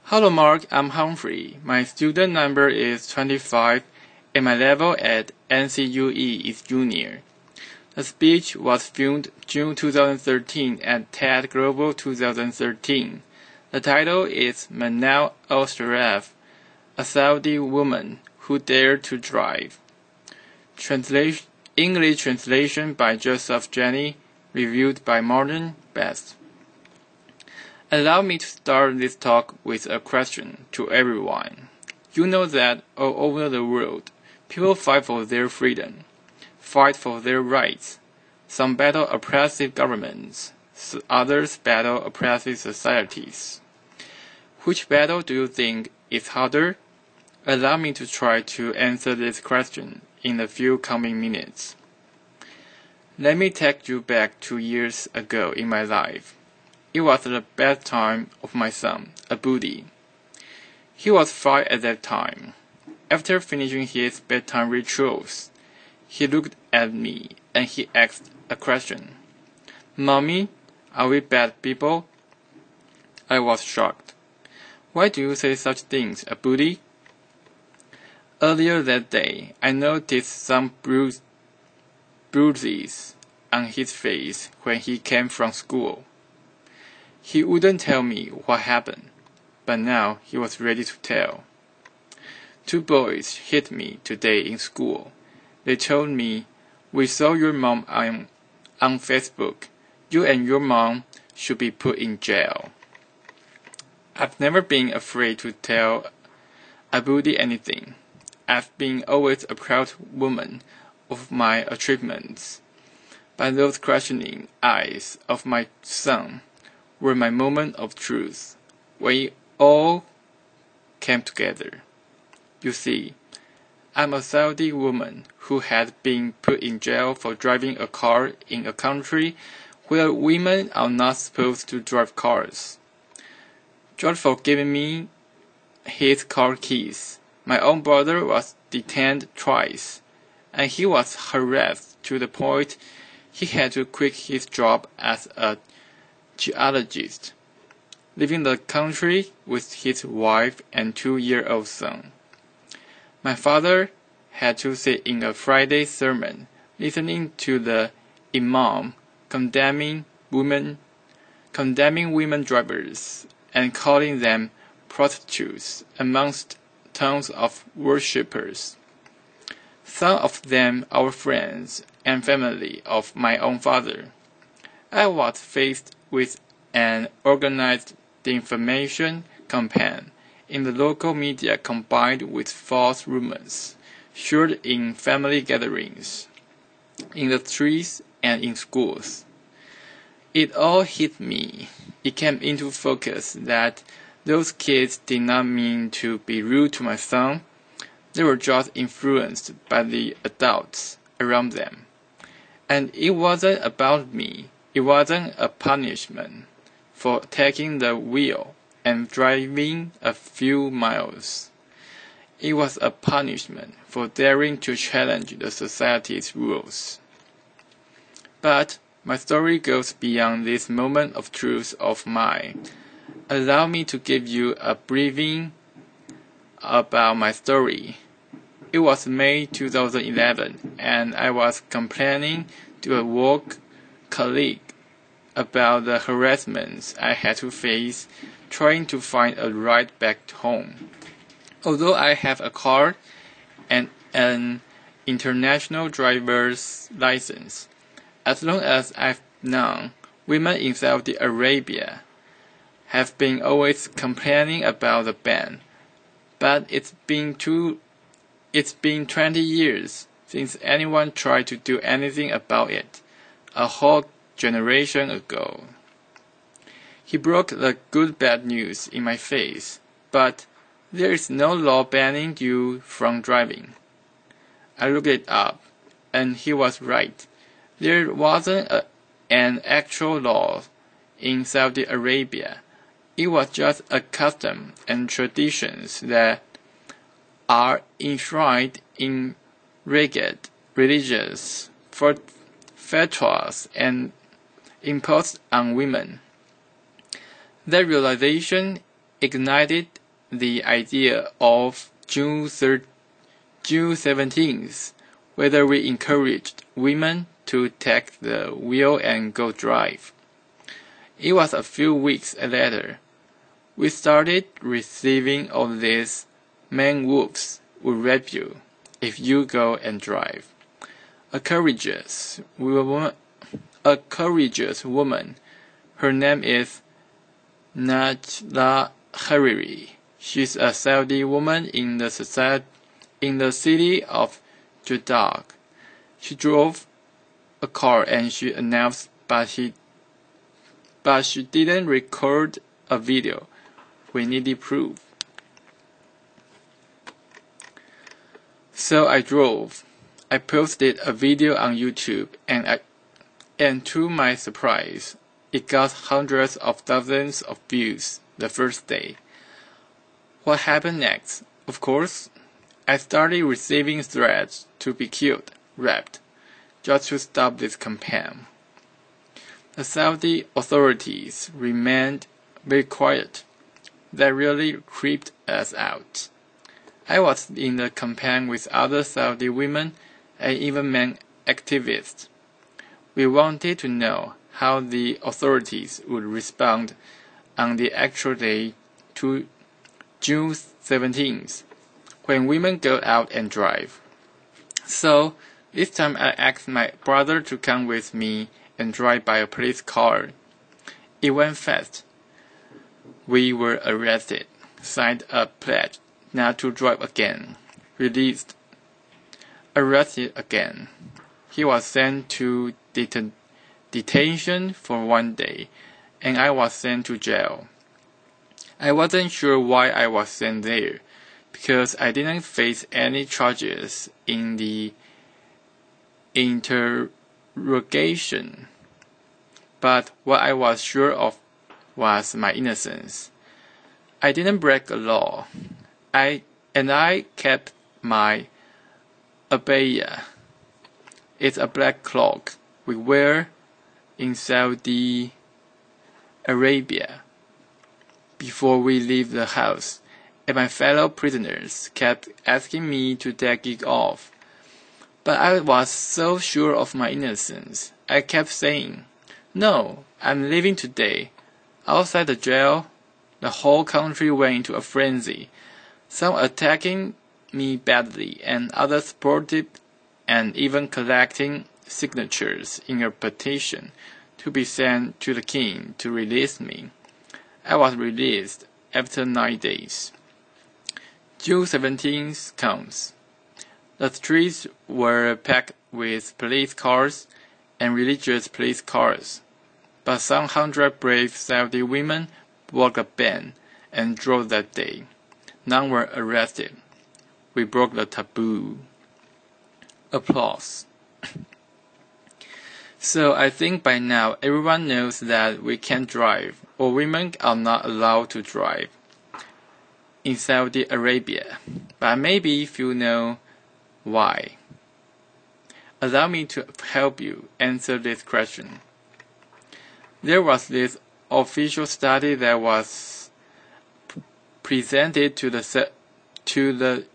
Hello Mark, I'm Humphrey. My student number is 25 and my level at NCUE is junior. The speech was filmed June 2013 at TED Global 2013. The title is Manal al-Sharif, a Saudi woman who dared to drive. English translation by Joseph Jenny, reviewed by Martin Best. Allow me to start this talk with a question to everyone. You know that all over the world, people fight for their freedom, fight for their rights. Some battle oppressive governments, others battle oppressive societies. Which battle do you think is harder? Allow me to try to answer this question in the few coming minutes. Let me take you back 2 years ago in my life. It was the bedtime of my son, Abudi. He was 5 at that time. After finishing his bedtime rituals, he looked at me and he asked a question. Mommy, are we bad people? I was shocked. Why do you say such things, Abudi? Earlier that day, I noticed some bruises on his face when he came from school. He wouldn't tell me what happened, but now he was ready to tell. 2 boys hit me today in school. They told me, "We saw your mom on Facebook. You and your mom should be put in jail." I've never been afraid to tell Abudi anything. I've been always a proud woman of my achievements. But those questioning eyes of my son were my moment of truth, when it all came together. You see, I'm a Saudi woman who had been put in jail for driving a car in a country where women are not supposed to drive cars. Just for giving me his car keys, my own brother was detained twice, and he was harassed to the point he had to quit his job as a geologist, leaving the country with his wife and 2-year-old son. My father had to sit in a Friday sermon, listening to the imam condemning women drivers and calling them prostitutes amongst tons of worshippers. Some of them our friends and family of my own father. I was faced with an organized defamation campaign in the local media combined with false rumors shared in family gatherings, in the streets and in schools. It all hit me. It came into focus that those kids did not mean to be rude to my son. They were just influenced by the adults around them. And it wasn't about me. It wasn't a punishment for taking the wheel and driving a few miles. It was a punishment for daring to challenge the society's rules. But my story goes beyond this moment of truth of mine. Allow me to give you a briefing about my story. It was May 2011, and I was complaining to a work colleague about the harassments I had to face trying to find a ride back home. Although I have a car and an international driver's license, as long as I've known, women in Saudi Arabia have been always complaining about the ban. But it's been 20 years since anyone tried to do anything about it, a whole generation ago. He broke the good bad news in my face, but there is no law banning you from driving. I looked it up, and he was right. There wasn't an actual law in Saudi Arabia. It was just a custom and traditions that are enshrined in rigid religious fatwas and imposed on women. That realization ignited the idea of June 17th, whether we encouraged women to take the wheel and go drive. It was a few weeks later. We started receiving all these "man wolves will rape you if you go and drive." A courageous woman, her name is Najla Hariri. She's a Saudi woman in the city of Jeddah. She drove a car and she announced, but she didn't record a video. We needed proof. So I drove. I posted a video on YouTube and to my surprise, it got hundreds of thousands of views the first day. What happened next? Of course, I started receiving threats to be killed, raped, just to stop this campaign. The Saudi authorities remained very quiet. That really creeped us out. I was in the campaign with other Saudi women and even men activists. We wanted to know how the authorities would respond on the actual day to June 17th, when women go out and drive. So, this time I asked my brother to come with me and drive by a police car. It went fast. We were arrested, signed a pledge not to drive again, released, arrested again. He was sent to detention for 1 day, and I was sent to jail. I wasn't sure why I was sent there, because I didn't face any charges in the interrogation. But what I was sure of was my innocence. I didn't break a law. I kept my abaya. It's a black cloak we wear in Saudi Arabia before we leave the house, and my fellow prisoners kept asking me to take it off. But I was so sure of my innocence, I kept saying, "No, I'm leaving today." Outside the jail, the whole country went into a frenzy, some attacking me badly and others supported and even collecting signatures in a petition to be sent to the king to release me. I was released after 9 days. June 17th comes. The streets were packed with police cars and religious police cars, but some 100 brave Saudi women walked a band and drove that day. None were arrested. We broke the taboo. Applause. So I think by now everyone knows that we can't drive, or women are not allowed to drive in Saudi Arabia. But maybe if you know why. Allow me to help you answer this question. There was this official study that was presented to the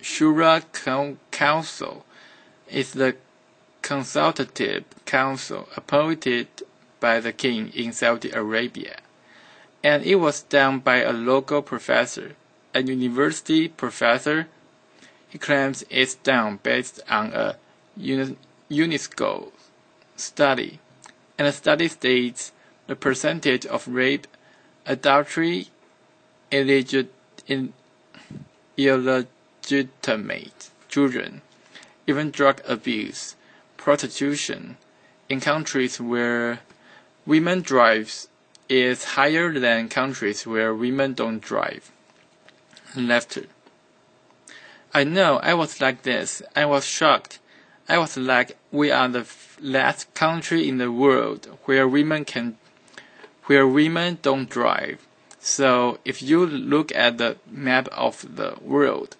Shura Council. It's the consultative council appointed by the king in Saudi Arabia, and it was done by a local professor, a university professor. He claims it's done based on a UNESCO study, and the study states the percentage of rape, adultery, illegitimate children, even drug abuse, prostitution, in countries where women drive is higher than countries where women don't drive. Laughter. I know, I was like this. I was shocked. I was like, we are the last country in the world where women don't drive. So if you look at the map of the world,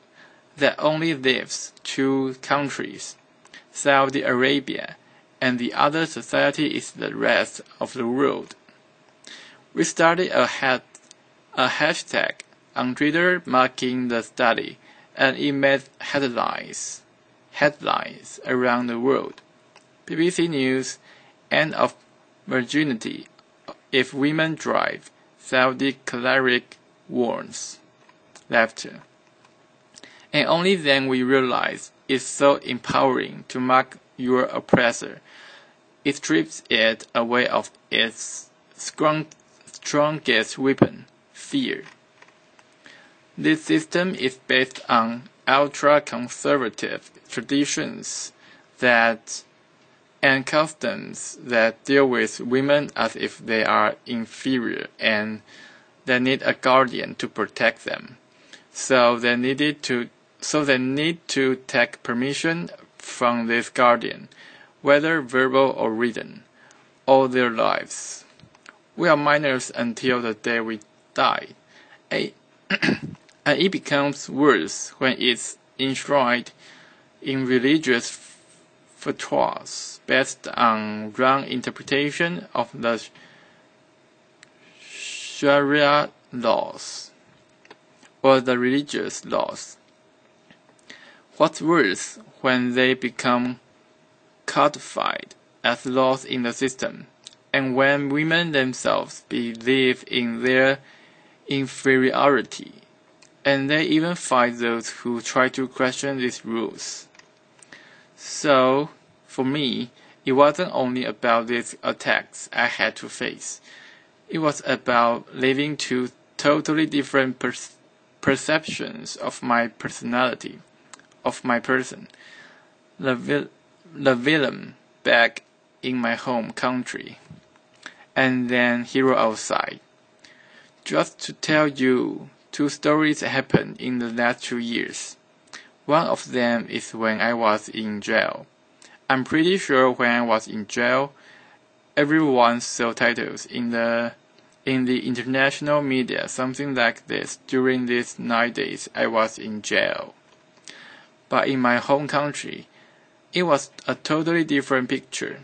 there only lives 2 countries, Saudi Arabia, and the other society is the rest of the world. We started a hashtag on Twitter mocking the study, and it made headlines around the world. BBC News, end of virginity if women drive, Saudi cleric warns. Laughter. And only then we realize it's so empowering to mock your oppressor. It strips it away of its strongest weapon, fear. This system is based on ultra-conservative traditions and customs that deal with women as if they are inferior and they need a guardian to protect them. So they need to take permission from this guardian, whether verbal or written, all their lives. We are minors until the day we die. And it becomes worse when it's enshrined in religious fatwas based on wrong interpretation of the Sharia laws or the religious laws. What's worse, when they become codified as laws in the system, and when women themselves believe in their inferiority, and they even fight those who try to question these rules. So, for me, it wasn't only about these attacks I had to face. It was about living two totally different perceptions of my personality, of my person. The villain back in my home country, and then hero outside. Just to tell you, 2 stories happened in the last 2 years. One of them is when I was in jail. I'm pretty sure when I was in jail, everyone saw titles in the international media, something like this, during these 9 days I was in jail. But in my home country, it was a totally different picture.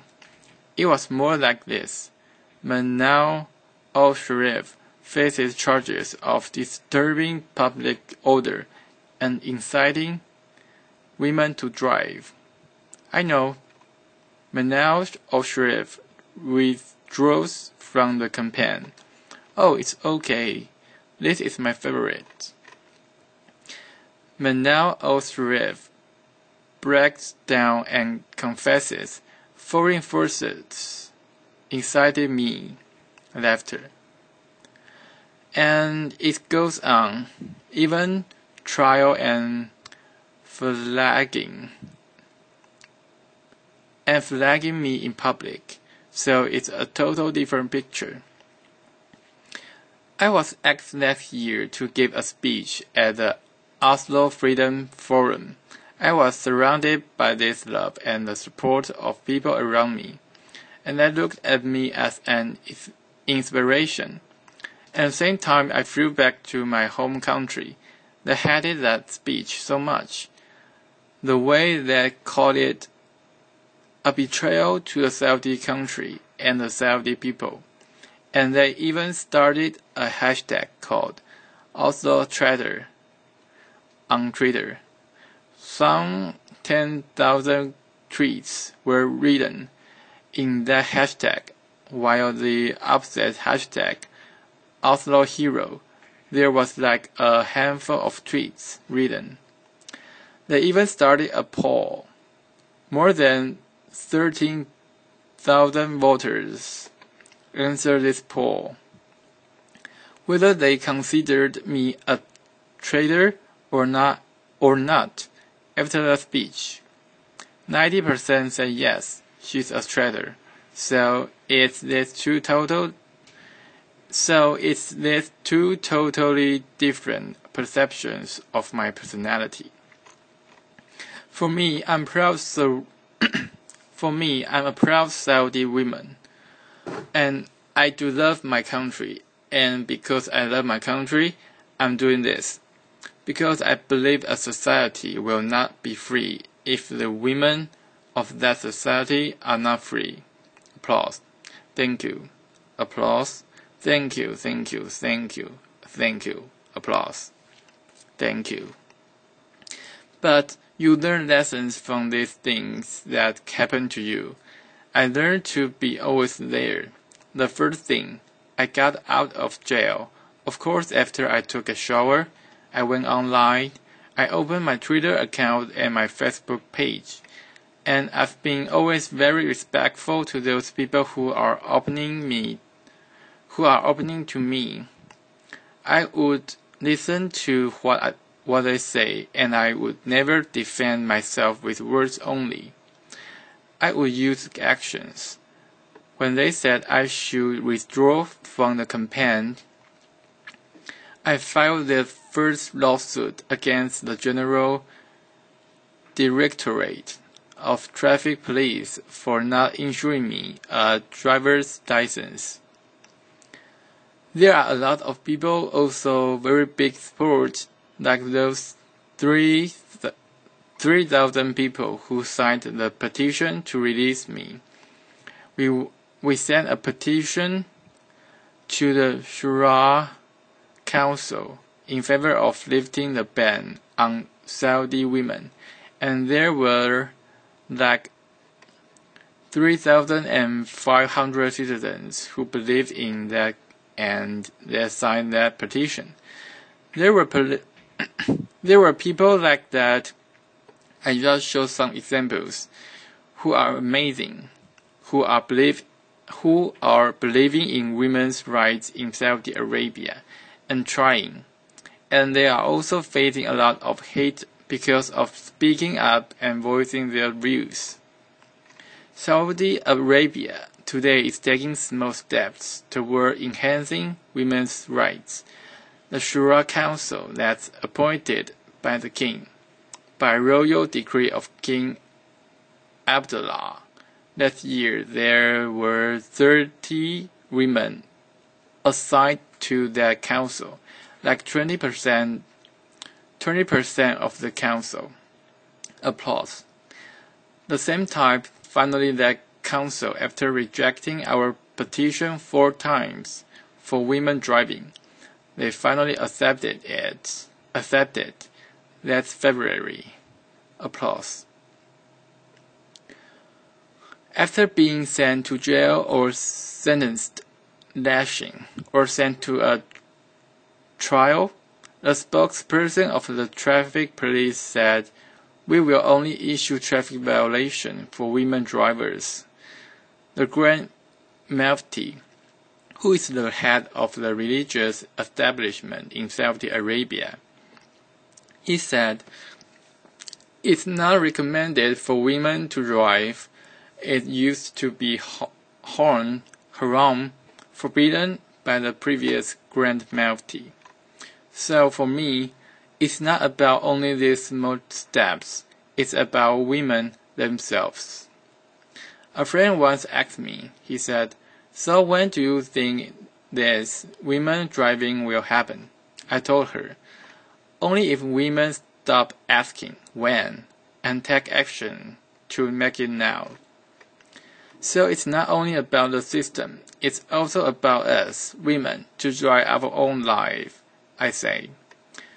It was more like this. Manal, al-Sharif, faces charges of disturbing public order and inciting women to drive. I know. Manal al-Sharif withdraws from the campaign. Oh, it's okay. This is my favorite. Manal al-Sharif breaks down and confesses, foreign forces incited me. Laughter. And it goes on, even trial and flagging me in public, so it's a total different picture. I was asked last year to give a speech at the Oslo Freedom Forum. I was surrounded by this love and the support of people around me, and they looked at me as an inspiration. At the same time, I flew back to my home country. They hated that speech so much. The way they called it a betrayal to the Saudi country and the Saudi people. And they even started a hashtag called #OsloTraitor on Twitter. Some 10,000 tweets were written in that hashtag, while the opposite hashtag, Oslo Hero, there was like a handful of tweets written. They even started a poll. More than 13,000 voters answered this poll, whether they considered me a traitor or not after the speech. 90% said yes, she's a traitor. So it's these two totally different perceptions of my personality. For me, I'm a proud Saudi woman, and I do love my country. And because I love my country, I'm doing this. Because I believe a society will not be free if the women of that society are not free. Applause. Thank you. Applause. Thank you. Applause. Thank you. But you learn lessons from these things that happen to you. I learned to be always there. The first thing, I got out of jail. Of course, after I took a shower, I went online. I opened my Twitter account and my Facebook page. And I've been always very respectful to those people who are opening to me. I would listen to what they say, and I would never defend myself with words only. I would use actions. When they said I should withdraw from the campaign, I filed the first lawsuit against the General Directorate of Traffic Police for not issuing me a driver's license. There are a lot of people, also very big sports, like those 3,000 people who signed the petition to release me. We sent a petition to the Shura Council in favor of lifting the ban on Saudi women, and there were like 3,500 citizens who believed in that and they signed that petition. There were people like that. I just show some examples who are amazing, who are believing in women's rights in Saudi Arabia and trying. And they are also facing a lot of hate because of speaking up and voicing their views. Saudi Arabia today is taking small steps toward enhancing women's rights. The Shura Council that's appointed by the king, by royal decree of King Abdullah. Last year there were 30 women assigned to that council, like 20% of the council. Applause. The same time, finally that council, after rejecting our petition 4 times for women driving, they finally accepted it. That's February. Applause. After being sent to jail or sentenced lashing or sent to a trial, the spokesperson of the traffic police said, "We will only issue traffic violation for women drivers." The Grand Mufti, who is the head of the religious establishment in Saudi Arabia, he said, "It's not recommended for women to drive. It used to be haram, forbidden by the previous Grand Mufti. So for me, it's not about only these small steps. It's about women themselves." A friend once asked me, he said, "So when do you think this women driving will happen?" I told her, "Only if women stop asking when and take action to make it now." So it's not only about the system, it's also about us, women, to drive our own life, I say.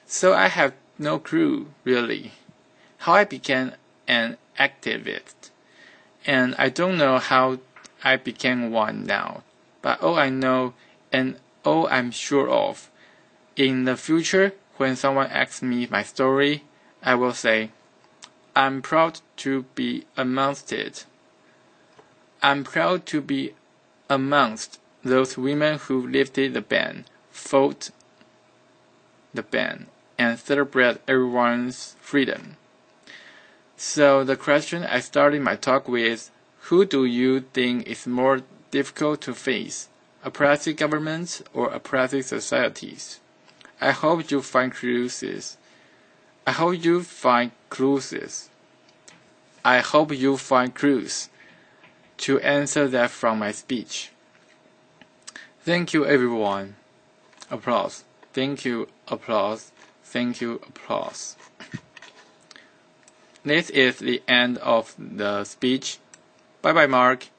So I have no clue, really, how I became an activist. And I don't know how I became one now. But all I know and all I'm sure of, in the future, when someone asks me my story, I will say, I'm proud to be amongst it. I'm proud to be amongst those women who lifted the ban, fought the ban, and celebrate everyone's freedom. So the question I started my talk with, who do you think is more difficult to face, oppressive governments or oppressive societies? I hope you find clues. I hope you find clues to answer that from my speech. Thank you, everyone. Applause. Thank you, applause. Thank you, applause. This is the end of the speech. Bye-bye, Mark.